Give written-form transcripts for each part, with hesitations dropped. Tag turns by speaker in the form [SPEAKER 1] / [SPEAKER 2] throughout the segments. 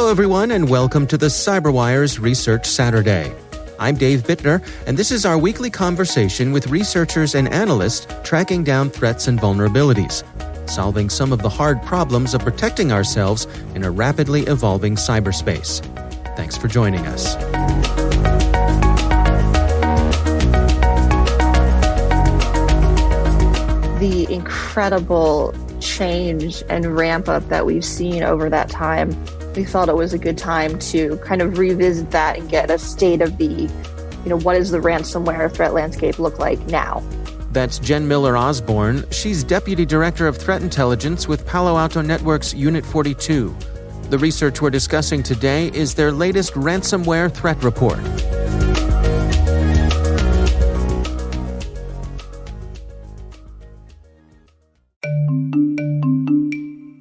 [SPEAKER 1] Hello, everyone, and welcome to the CyberWire's Research Saturday. I'm Dave Bittner, and this is our weekly conversation with researchers and analysts tracking down threats and vulnerabilities, solving some of the hard problems of protecting ourselves in a rapidly evolving cyberspace. Thanks for joining us.
[SPEAKER 2] The incredible change and ramp up that we've seen over that time, we felt it was a good time to kind of revisit that and get a state of the, what does the ransomware threat landscape look like now?
[SPEAKER 1] That's Jen Miller Osborne. She's Deputy Director of Threat Intelligence with Palo Alto Networks Unit 42. The research we're discussing today is their latest ransomware threat report.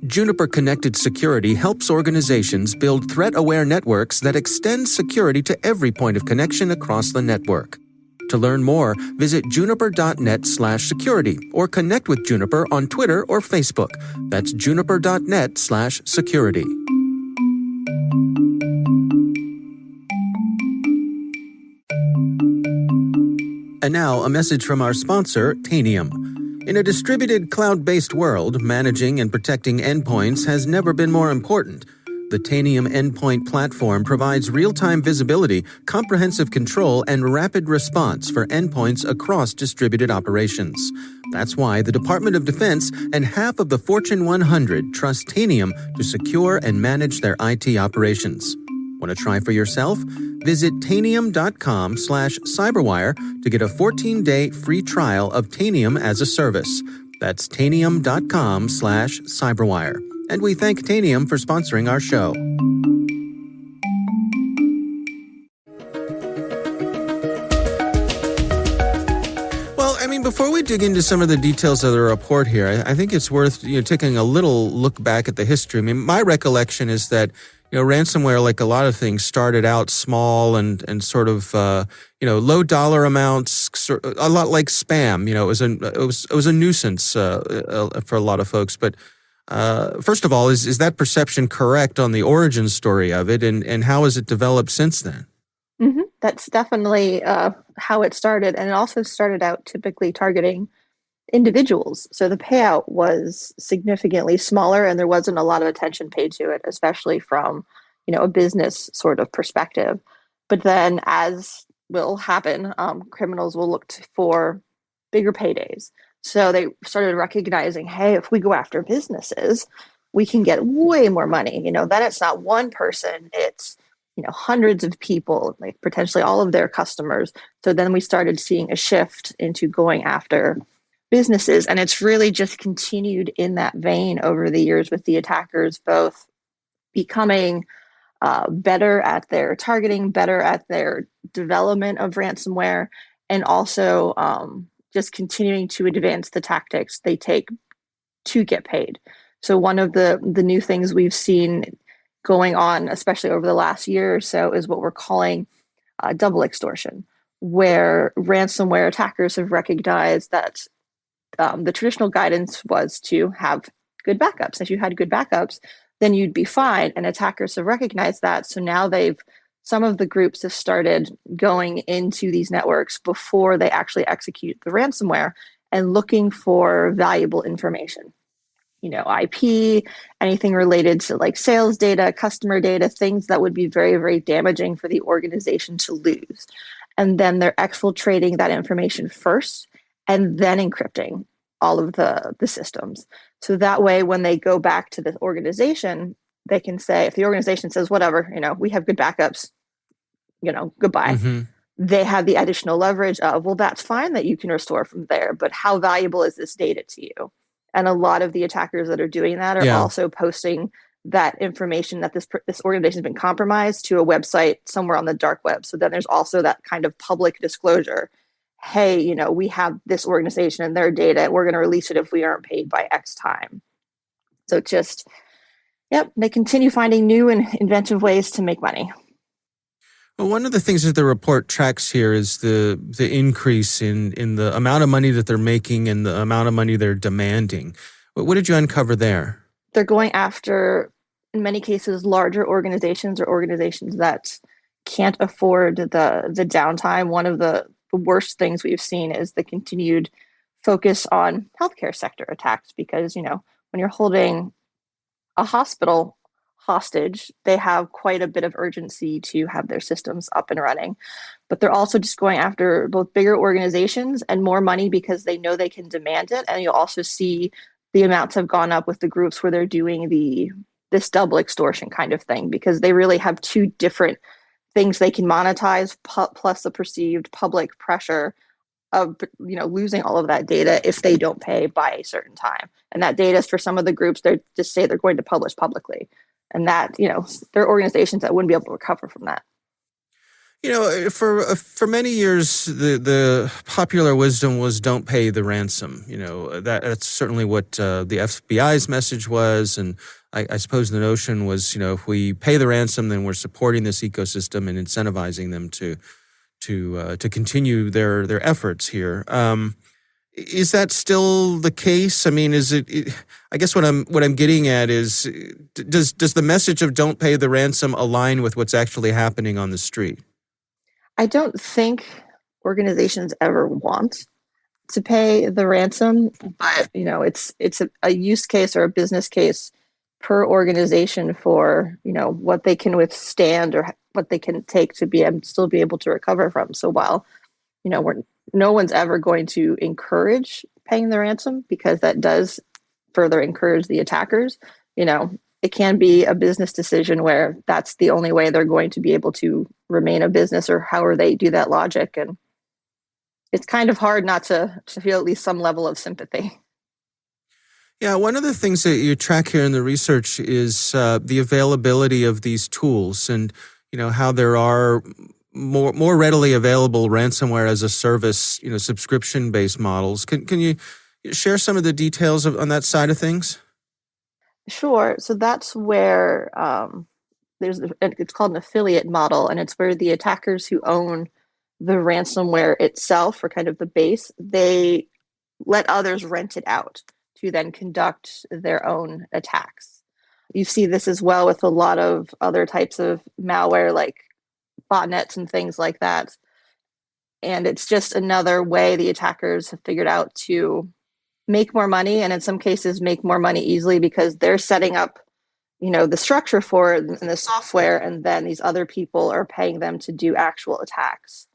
[SPEAKER 1] Juniper Connected Security helps organizations build threat-aware networks that extend security to every point of connection across the network. To learn more, visit juniper.net/security or connect with Juniper on Twitter or Facebook. That's juniper.net/security. And now, a message from our sponsor, Tanium. In a distributed cloud-based world, managing and protecting endpoints has never been more important. The Tanium endpoint platform provides real-time visibility, comprehensive control, and rapid response for endpoints across distributed operations. That's why the Department of Defense and half of the Fortune 100 trust Tanium to secure and manage their IT operations. Want to try for yourself? Visit Tanium.com/cyberwire to get a 14-day free trial of Tanium as a service. That's Tanium.com/cyberwire. And we thank Tanium for sponsoring our show. Well, before we dig into some of the details of the report here, I think it's worth taking a little look back at the history. My recollection is that ransomware, like a lot of things, started out small and sort of low dollar amounts, a lot like spam. It was a nuisance for a lot of folks. But first of all, is that perception correct on the origin story of it, and how has it developed since then?
[SPEAKER 2] Mm-hmm. That's definitely how it started, and it also started out typically targeting individuals. So the payout was significantly smaller, and there wasn't a lot of attention paid to it, especially from a business sort of perspective. But then, as will happen, criminals will look for bigger paydays. So they started recognizing, hey, if we go after businesses, we can get way more money. Then it's not one person, it's hundreds of people, like potentially all of their customers. So then we started seeing a shift into going after businesses, and it's really just continued in that vein over the years, with the attackers both becoming better at their targeting, better at their development of ransomware, and also just continuing to advance the tactics they take to get paid. So one of the new things we've seen going on, especially over the last year or so, is what we're calling double extortion, where ransomware attackers have recognized that the traditional guidance was to have good backups. If you had good backups, then you'd be fine. And attackers have recognized that. So now some of the groups have started going into these networks before they actually execute the ransomware and looking for valuable information. IP, anything related to like sales data, customer data, things that would be very, very damaging for the organization to lose. And then they're exfiltrating that information first and then encrypting all of the systems. So that way, when they go back to the organization, they can say, if the organization says, whatever, we have good backups, goodbye. Mm-hmm. They have the additional leverage of, well, that's fine that you can restore from there, but how valuable is this data to you? And a lot of the attackers that are doing that are also posting that information that this organization has been compromised to a website somewhere on the dark web. So then there's also that kind of public disclosure. Hey, we have this organization and their data. We're going to release it if we aren't paid by X time. So they continue finding new and inventive ways to make money.
[SPEAKER 1] Well, one of the things that the report tracks here is the increase in the amount of money that they're making and the amount of money they're demanding. What did you uncover there?
[SPEAKER 2] They're going after in many cases, larger organizations or organizations that can't afford the downtime. One of the worst things we've seen is the continued focus on healthcare sector attacks because, when you're holding a hospital hostage, they have quite a bit of urgency to have their systems up and running. But they're also just going after both bigger organizations and more money because they know they can demand it. And you'll also see the amounts have gone up with the groups where they're doing this double extortion kind of thing because they really have two different things they can monetize plus the perceived public pressure of losing all of that data if they don't pay by a certain time. And that data is for some of the groups they just say they're going to publish publicly, and that there are organizations that wouldn't be able to recover from that.
[SPEAKER 1] For many years, the popular wisdom was don't pay the ransom. That's certainly what the FBI's message was, and I suppose the notion was, if we pay the ransom, then we're supporting this ecosystem and incentivizing them to continue their efforts here. Is that still the case? I mean, I guess what I'm getting at is, does the message of don't pay the ransom align with what's actually happening on the street?
[SPEAKER 2] I don't think organizations ever want to pay the ransom, but it's a use case or a business case per organization for what they can withstand or what they can take to still be able to recover from. So while no one's ever going to encourage paying the ransom because that does further encourage the attackers, it can be a business decision where that's the only way they're going to be able to remain a business, or however they do that logic. And it's kind of hard not to feel at least some level of sympathy.
[SPEAKER 1] Yeah, one of the things that you track here in the research is the availability of these tools, and how there are more readily available ransomware as a service, subscription-based models. Can you share some of the details on that side of things?
[SPEAKER 2] Sure. So that's where it's called an affiliate model, and it's where the attackers who own the ransomware itself, or kind of the base, they let others rent it out to then conduct their own attacks. You see this as well with a lot of other types of malware like botnets and things like that. And it's just another way the attackers have figured out to make more money, and in some cases make more money easily because they're setting up the structure for it and the software, and then these other people are paying them to do actual attacks.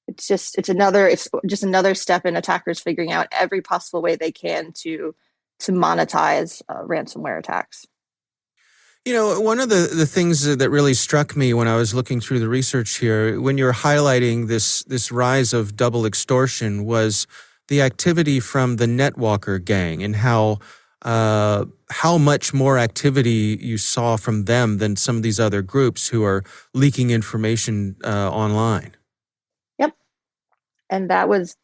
[SPEAKER 2] It's just another step in attackers figuring out every possible way they can to monetize ransomware attacks.
[SPEAKER 1] One of the things that really struck me when I was looking through the research here, when you're highlighting this rise of double extortion, was the activity from the NetWalker gang, and how much more activity you saw from them than some of these other groups who are leaking information online.
[SPEAKER 2] Yep. And that was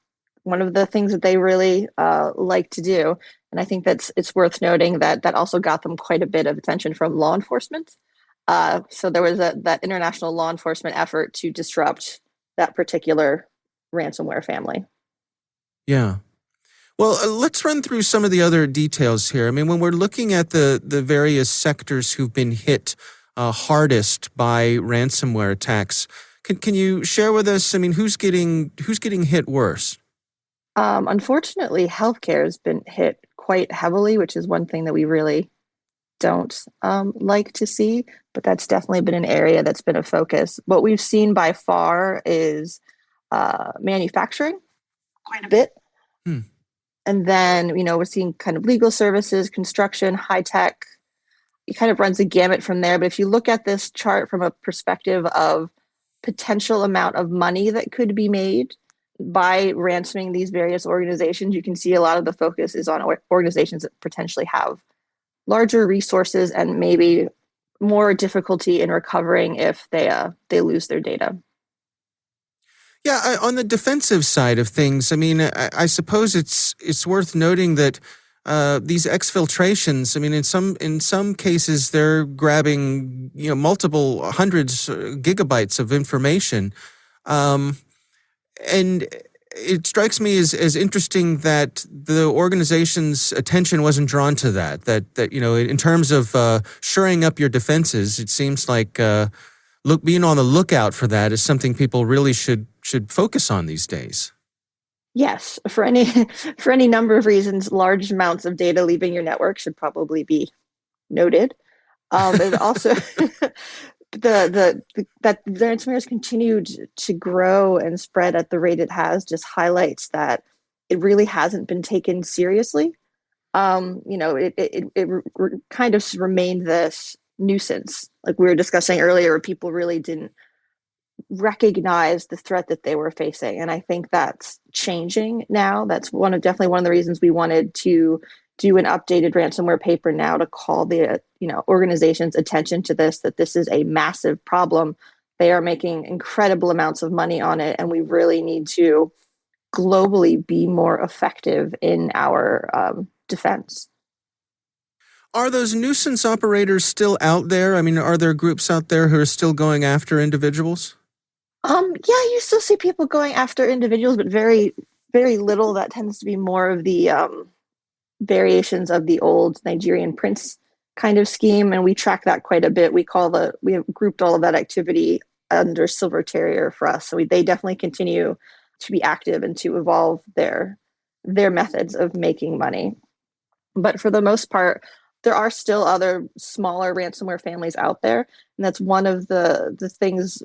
[SPEAKER 2] one of the things that they really like to do. And I think it's worth noting that also got them quite a bit of attention from law enforcement. So there was that international law enforcement effort to disrupt that particular ransomware family.
[SPEAKER 1] Yeah. Well, let's run through some of the other details here. I mean, when we're looking at the various sectors who've been hit hardest by ransomware attacks, can you share with us, I mean, who's getting hit worse?
[SPEAKER 2] Unfortunately, healthcare has been hit quite heavily, which is one thing that we really don't like to see, but that's definitely been an area that's been a focus. What we've seen by far is manufacturing, quite a bit. And then, we're seeing kind of legal services, construction, high tech. It kind of runs a gamut from there. But if you look at this chart from a perspective of potential amount of money that could be made by ransoming these various organizations, you can see a lot of the focus is on organizations that potentially have larger resources and maybe more difficulty in recovering if they lose their data.
[SPEAKER 1] Yeah, on the defensive side of things, I mean, I suppose it's worth noting that these exfiltrations, I mean, in some cases they're grabbing multiple hundreds gigabytes of information, and it strikes me as interesting that the organization's attention wasn't drawn to that in terms of shoring up your defenses, it seems like being on the lookout for that is something people really should focus on these days.
[SPEAKER 2] Yes, for any for any number of reasons, large amounts of data leaving your network should probably be noted. And also, that the ransomware has continued to grow and spread at the rate it has just highlights that it really hasn't been taken seriously. It kind of remained this nuisance, like we were discussing earlier, where people really didn't recognize the threat that they were facing. And I think that's changing now. That's definitely one of the reasons we wanted to do an updated ransomware paper now to call the organization's attention to this, that this is a massive problem. They are making incredible amounts of money on it, and we really need to globally be more effective in our defense.
[SPEAKER 1] Are those nuisance operators still out there? I mean, are there groups out there who are still going after individuals?
[SPEAKER 2] Yeah, you still see people going after individuals, but very, very little. That tends to be more of the variations of the old Nigerian prince kind of scheme, and we track that quite a bit. We have grouped all of that activity under Silver Terrier for us. So they definitely continue to be active and to evolve their methods of making money. But for the most part, there are still other smaller ransomware families out there. And that's one of the things,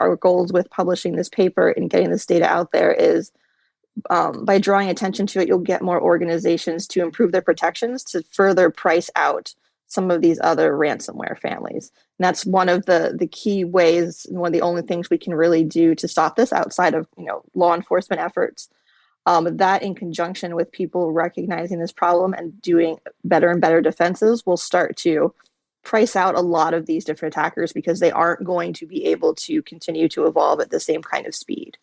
[SPEAKER 2] our goals with publishing this paper and getting this data out there is by drawing attention to it, you'll get more organizations to improve their protections to further price out some of these other ransomware families. And that's one of the key ways, and one of the only things we can really do to stop this outside of law enforcement efforts. That in conjunction with people recognizing this problem and doing better and better defenses will start to price out a lot of these different attackers, because they aren't going to be able to continue to evolve at the same kind of speed.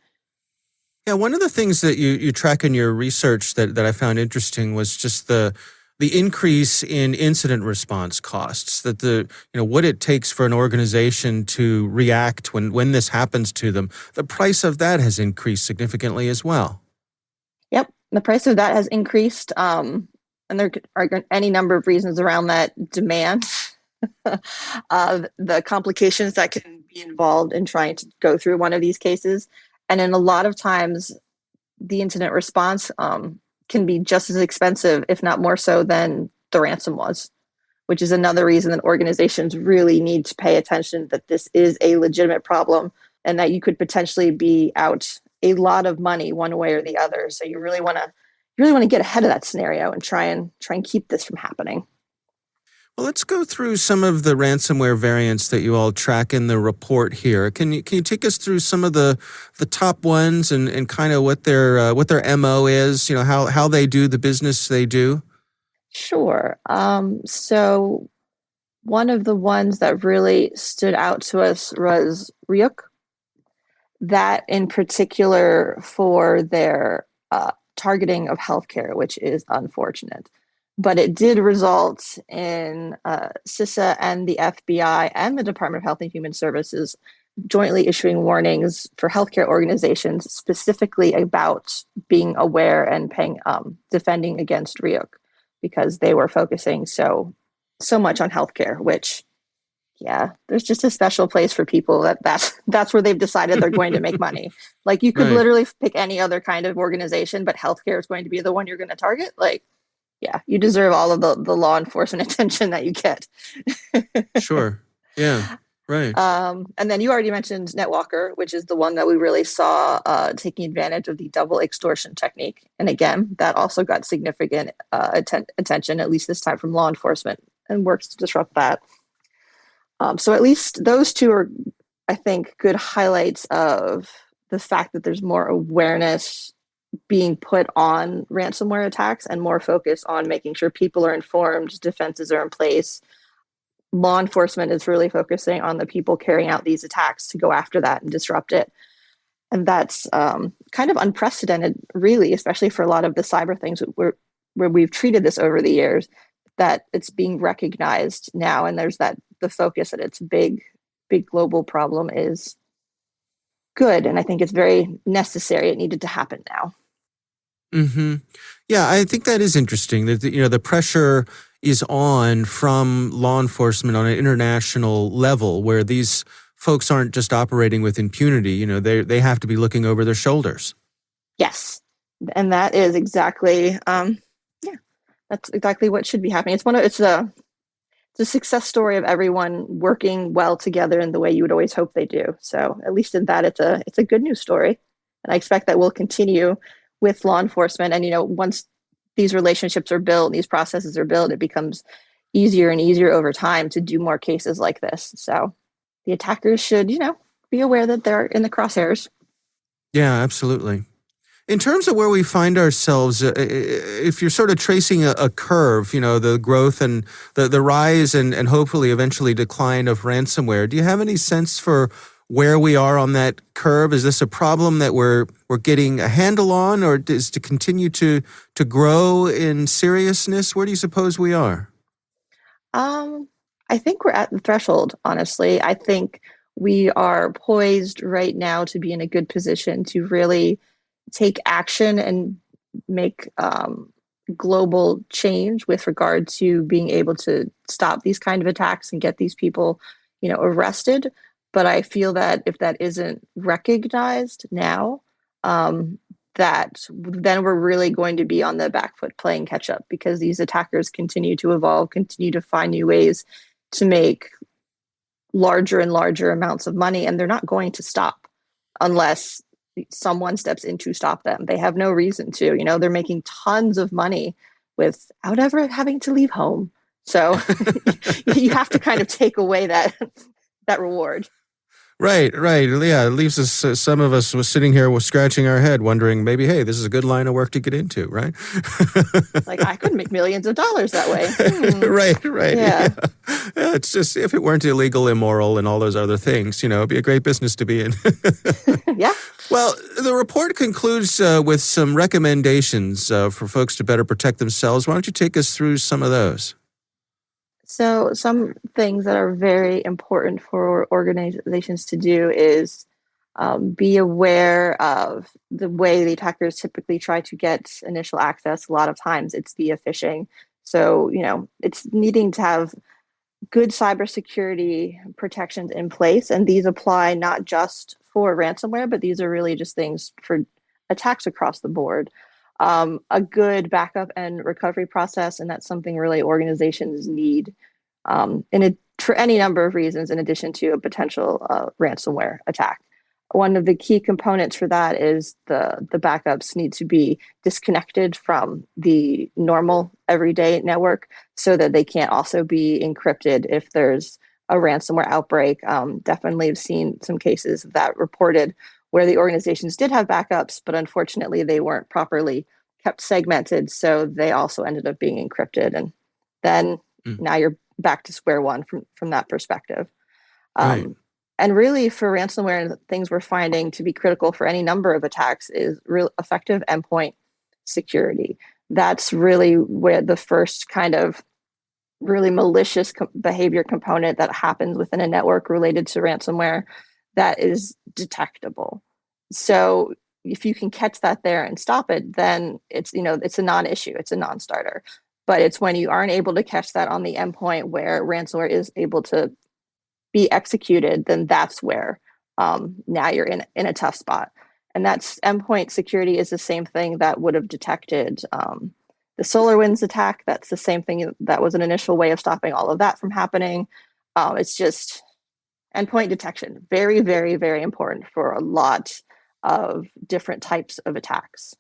[SPEAKER 1] Yeah, one of the things that you track in your research that I found interesting was just the increase in incident response costs, that what it takes for an organization to react when this happens to them. The price of that has increased significantly as well.
[SPEAKER 2] Yep, the price of that has increased, and there are any number of reasons around that. Demand, the complications that can be involved in trying to go through one of these cases, and in a lot of times, the incident response can be just as expensive, if not more so, than the ransom was, which is another reason that organizations really need to pay attention that this is a legitimate problem and that you could potentially be out a lot of money one way or the other. So you really want to get ahead of that scenario and try and keep this from happening.
[SPEAKER 1] Well, let's go through some of the ransomware variants that you all track in the report here. Can you take us through some of the top ones and kind of what their MO is? How they do the business they do.
[SPEAKER 2] Sure. So one of the ones that really stood out to us was Ryuk. That in particular for their targeting of healthcare, which is unfortunate. But it did result in CISA and the FBI and the Department of Health and Human Services jointly issuing warnings for healthcare organizations specifically about being aware and defending against Ryuk, because they were focusing so much on healthcare, which, yeah, there's just a special place for people that's where they've decided they're going to make money. Like you could
[SPEAKER 1] Right.
[SPEAKER 2] literally pick any other kind of organization, but healthcare is going to be the one you're going to target. Like, yeah, you deserve all of the law enforcement attention that you get.
[SPEAKER 1] Sure. Yeah. Right.
[SPEAKER 2] And then you already mentioned NetWalker, which is the one that we really saw taking advantage of the double extortion technique. And again, that also got significant attention, at least this time from law enforcement, and works to disrupt that. So at least those two are, I think, good highlights of the fact that there's more awareness being put on ransomware attacks and more focus on making sure people are informed, defenses are in place. Law enforcement is really focusing on the people carrying out these attacks to go after that and disrupt it. And that's kind of unprecedented, really, especially for a lot of the cyber things where we've treated this over the years, that it's being recognized now. And there's the focus that it's big global problem is. good, and I think it's very necessary. It needed to happen now.
[SPEAKER 1] Hmm. Yeah, I think that is interesting. That the pressure is on from law enforcement on an international level, where these folks aren't just operating with impunity. They have to be looking over their shoulders.
[SPEAKER 2] Yes, and that is exactly yeah, that's exactly what should be happening. It's a success story of everyone working well together in the way you would always hope they do. So at least in that, it's a good news story, and I expect that will continue with law enforcement. And once these relationships are built, these processes are built, it becomes easier and easier over time to do more cases like this. So the attackers should, be aware that they're in the crosshairs.
[SPEAKER 1] Yeah, absolutely. In terms of where we find ourselves, if you're sort of tracing a curve, the growth and the rise and hopefully eventually decline of ransomware, do you have any sense for where we are on that curve? Is this a problem that we're getting a handle on, or is to continue to grow in seriousness? Where do you suppose we are?
[SPEAKER 2] Um, I think we're at the threshold, honestly. I think we are poised right now to be in a good position to really take action and make global change with regard to being able to stop these kind of attacks and get these people, arrested. But I feel that if that isn't recognized now, um, that then we're really going to be on the back foot playing catch up because these attackers continue to evolve, continue to find new ways to make larger and larger amounts of money, and they're not going to stop unless someone steps in to stop them. They have no reason to. They're making tons of money without ever having to leave home. So you have to kind of take away that reward.
[SPEAKER 1] Right, right. Yeah, it leaves us, some of us was sitting here was scratching our head wondering maybe, hey, this is a good line of work to get into, right?
[SPEAKER 2] Like I could make millions of dollars that way.
[SPEAKER 1] Right, right.
[SPEAKER 2] Yeah.
[SPEAKER 1] Yeah, it's just, if it weren't illegal, immoral, and all those other things, it'd be a great business to be in.
[SPEAKER 2] Yeah.
[SPEAKER 1] Well, the report concludes with some recommendations for folks to better protect themselves. Why don't you take us through some of those?
[SPEAKER 2] So some things that are very important for organizations to do is be aware of the way the attackers typically try to get initial access. A lot of times it's via phishing. So, it's needing to have good cybersecurity protections in place. And these apply not just for ransomware, but these are really just things for attacks across the board. A good backup and recovery process, and that's something really organizations need for any number of reasons, in addition to a potential ransomware attack. One of the key components for that is the backups need to be disconnected from the normal everyday network so that they can't also be encrypted if there's a ransomware outbreak. Definitely have seen some cases that reported where the organizations did have backups, but unfortunately they weren't properly kept segmented, so they also ended up being encrypted, and then now you're back to square one from that perspective.
[SPEAKER 1] Right.
[SPEAKER 2] And really, for ransomware and things we're finding to be critical for any number of attacks is real effective endpoint security. That's really where the first kind of really malicious behavior component that happens within a network related to ransomware that is detectable. So if you can catch that there and stop it, then it's a non-issue, it's a non-starter. But it's when you aren't able to catch that on the endpoint where ransomware is able to be executed, then that's where now you're in a tough spot. And that's endpoint security is the same thing that would have detected the SolarWinds attack. That's the same thing that was an initial way of stopping all of that from happening. It's just endpoint detection. Very, very, very important for a lot of different types of attacks.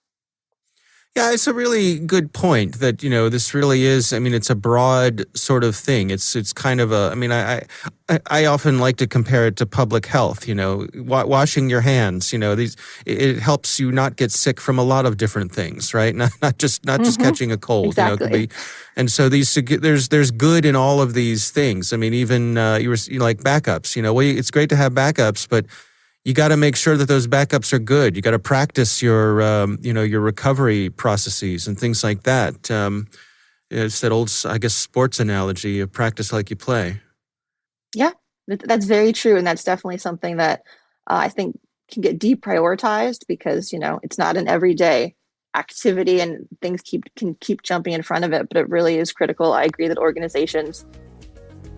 [SPEAKER 1] Yeah, it's a really good point that, this really is, it's a broad sort of thing. It's kind of I often like to compare it to public health, washing your hands, it helps you not get sick from a lot of different things, right? Not just catching a cold,
[SPEAKER 2] exactly.
[SPEAKER 1] It could be, and so there's good in all of these things. Even you were like backups, it's great to have backups, but you got to make sure that those backups are good. You got to practice your recovery processes and things like that. It's that old, I guess, sports analogy of practice like you play.
[SPEAKER 2] Yeah, that's very true. And that's definitely something that I think can get deprioritized because, it's not an everyday activity and things can keep jumping in front of it, but it really is critical. I agree that organizations,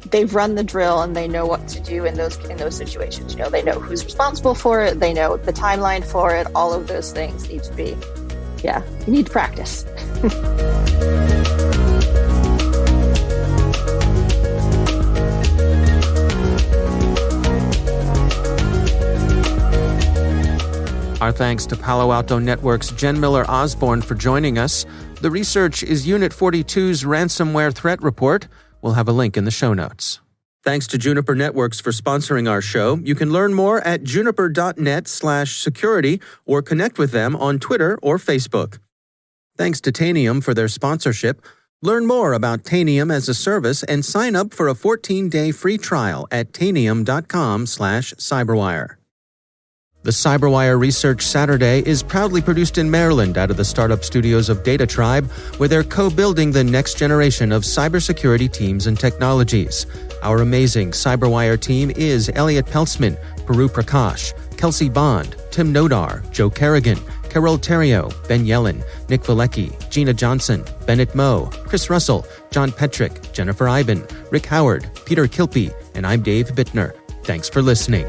[SPEAKER 2] they've run the drill and they know what to do in those situations. They know who's responsible for it. They know the timeline for it. All of those things need to be, you need to practice.
[SPEAKER 1] Our thanks to Palo Alto Network's Jen Miller Osborne for joining us. The research is Unit 42's ransomware threat report. We'll have a link in the show notes. Thanks to Juniper Networks for sponsoring our show. You can learn more at juniper.net/security or connect with them on Twitter or Facebook. Thanks to Tanium for their sponsorship. Learn more about Tanium as a service and sign up for a 14-day free trial at tanium.com/cyberwire. The CyberWire Research Saturday is proudly produced in Maryland out of the startup studios of Data Tribe, where they're co-building the next generation of cybersecurity teams and technologies. Our amazing CyberWire team is Elliot Peltzman, Puru Prakash, Kelsey Bond, Tim Nodar, Joe Kerrigan, Carol Terrio, Ben Yellen, Nick Valecki, Gina Johnson, Bennett Moe, Chris Russell, John Petrick, Jennifer Iben, Rick Howard, Peter Kilpie, and I'm Dave Bittner. Thanks for listening.